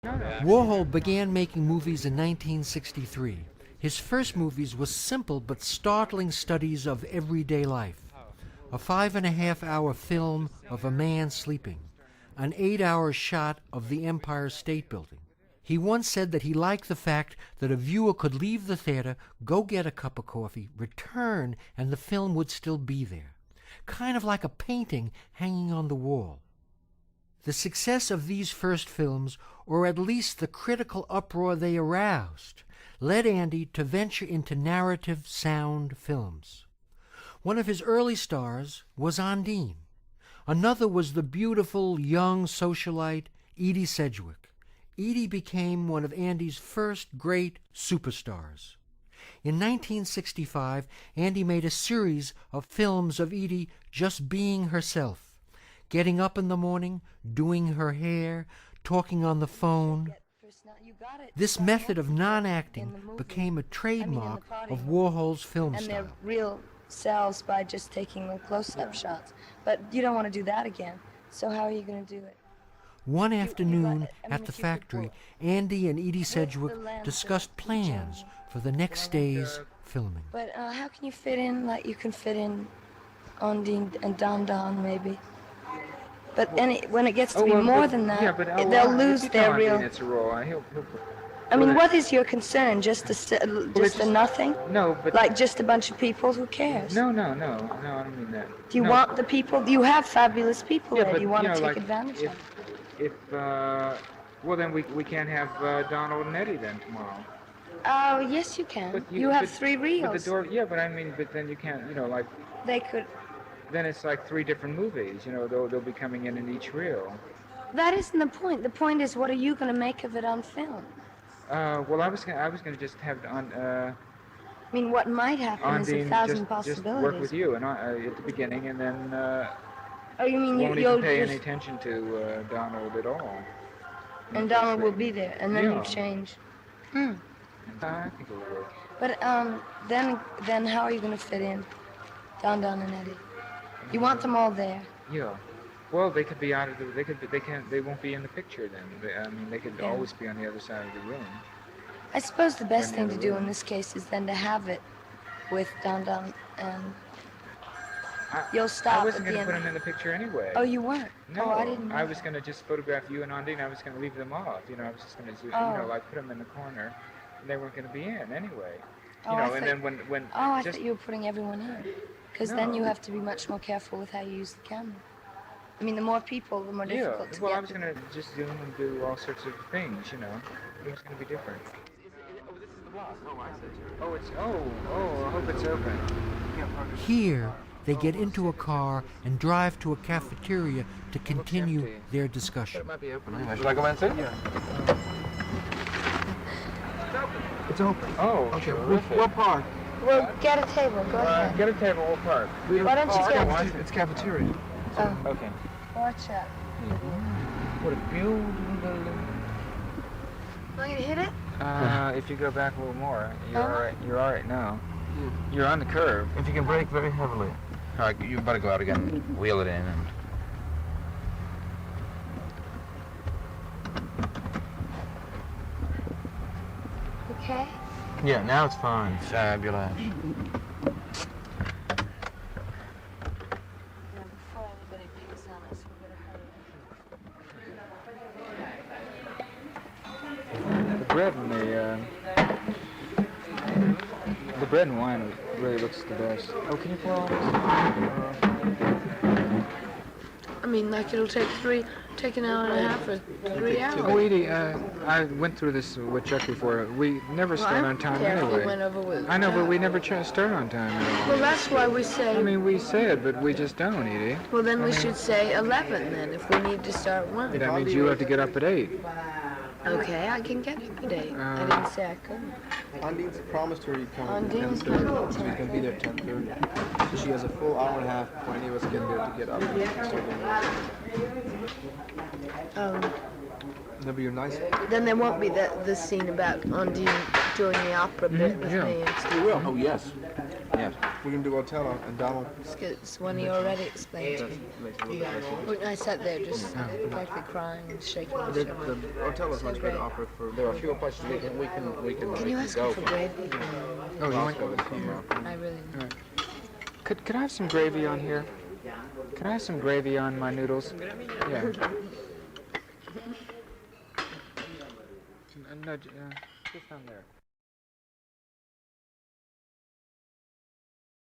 Warhol began making movies in 1963. His first movies were simple but startling studies of everyday life. A 5.5-hour film of a man sleeping, an 8-hour shot of the Empire State Building. He once said that he liked the fact that a viewer could leave the theater, go get a cup of coffee, return, and the film would still be there. Kind of like a painting hanging on the wall. The success of these first films, or at least the critical uproar they aroused, led Andy to venture into narrative sound films. One of his early stars was Ondine. Another was the beautiful young socialite Edie Sedgwick. Edie became one of Andy's first great superstars. In 1965, Andy made a series of films of Edie just being herself, getting up in the morning, doing her hair, talking on the phone. This method of non-acting became a trademark of Warhol's film style. And they're real selves by just taking the close-up shots. But you don't want to do that again. So how are you going to do it? One afternoon at the factory, Andy and Edie Sedgwick discussed plans for the next day's filming. But how can you fit in, like you can fit in Ondine and Don Don, maybe? But when it gets to be more than that, they'll lose their real... I mean, what is your concern? Just a nothing? No, but... Like just a bunch of people? Who cares? No, I don't mean that. Do you want the people? You have fabulous people there. Do you want to take advantage of? Well, then we can't have Donald and Eddie then tomorrow. Oh, yes, you can. You have 3 reels. But then you can't, like... They could... Then it's like 3 different movies, they'll be coming in each reel. That isn't the point. The point is, what are you going to make of it on film? Well, I was gonna just have on. I mean, what might happen is 1,000 possibilities. Just work with you, and at the beginning, and then. Oh, you mean won't you'll even pay any attention to Donald at all. And Donald will be there, and then you change. I think it'll work. But then how are you going to fit in Don Don and Eddie? You want them all there. Yeah. Well, they could be out of the. They won't be in the picture then. They could always be on the other side of the room. I suppose the best thing to do in this case is then to have it with Don Don and. You'll stop. I wasn't going to put them in the picture anyway. Oh, you weren't? No, I didn't know. I was going to just photograph you and Ondine. I was going to leave them off. I was just going to, like put them in the corner. And they weren't going to be in anyway. And then when. Oh, I thought you were putting everyone in. Because then you have to be much more careful with how you use the camera. I mean, the more people, the more difficult to get. I was going to just zoom and do all sorts of things, It was going to be different. Oh, this is the block. Oh, I see. I hope it's open. Here, they get into a car and drive to a cafeteria to continue their discussion. It might be open anyway. Should I go inside? Yeah. It's open. Oh, okay. We'll park. Well, get a table. Go ahead. Get a table. We'll park. Why don't you get... It's cafeteria. Oh. Okay. Watch out. What a beautiful building. Am I going to hit it? If you go back a little more, you're all right. You're all right now. You're on the curve. If you can brake very heavily. All right, you better go out again and wheel it in. Okay. Yeah, now it's fine. Fabulous. The bread and the bread and wine really looks the best. Oh, can you pour all this? I mean, like it'll take an hour and a half or 3 hours. Oh, Edie, I went through this with Chuck before. We never start on time anyway. Went over with I know, but we never start on time at all. Well, that's why we say... I mean, we say it, but we just don't, Edie. Well, then we should say 11 then, if we need to start 1. That means you have to get up at 8. Okay, I can get up at 8. I didn't say I couldn't. Ondine's promised her he'd come at Ondine's 10:30, so he's going to be there at 10:30. So she has a full hour and a half before any of us get there to get up. That'll be your nice... Then there won't be the scene about Ondine doing the opera bit with me. You will? Oh, yes. Yeah. We're gonna do Othello and Donald. It's one you already explained to me. When I sat there just practically crying and shaking my The shoulder. Othello's much better offer for. There are a few places we can Can you ask him for gravy? Oh, you want? I really Right. Could I have some gravy on here? Could I have some gravy on my noodles? Yeah. No, just down there.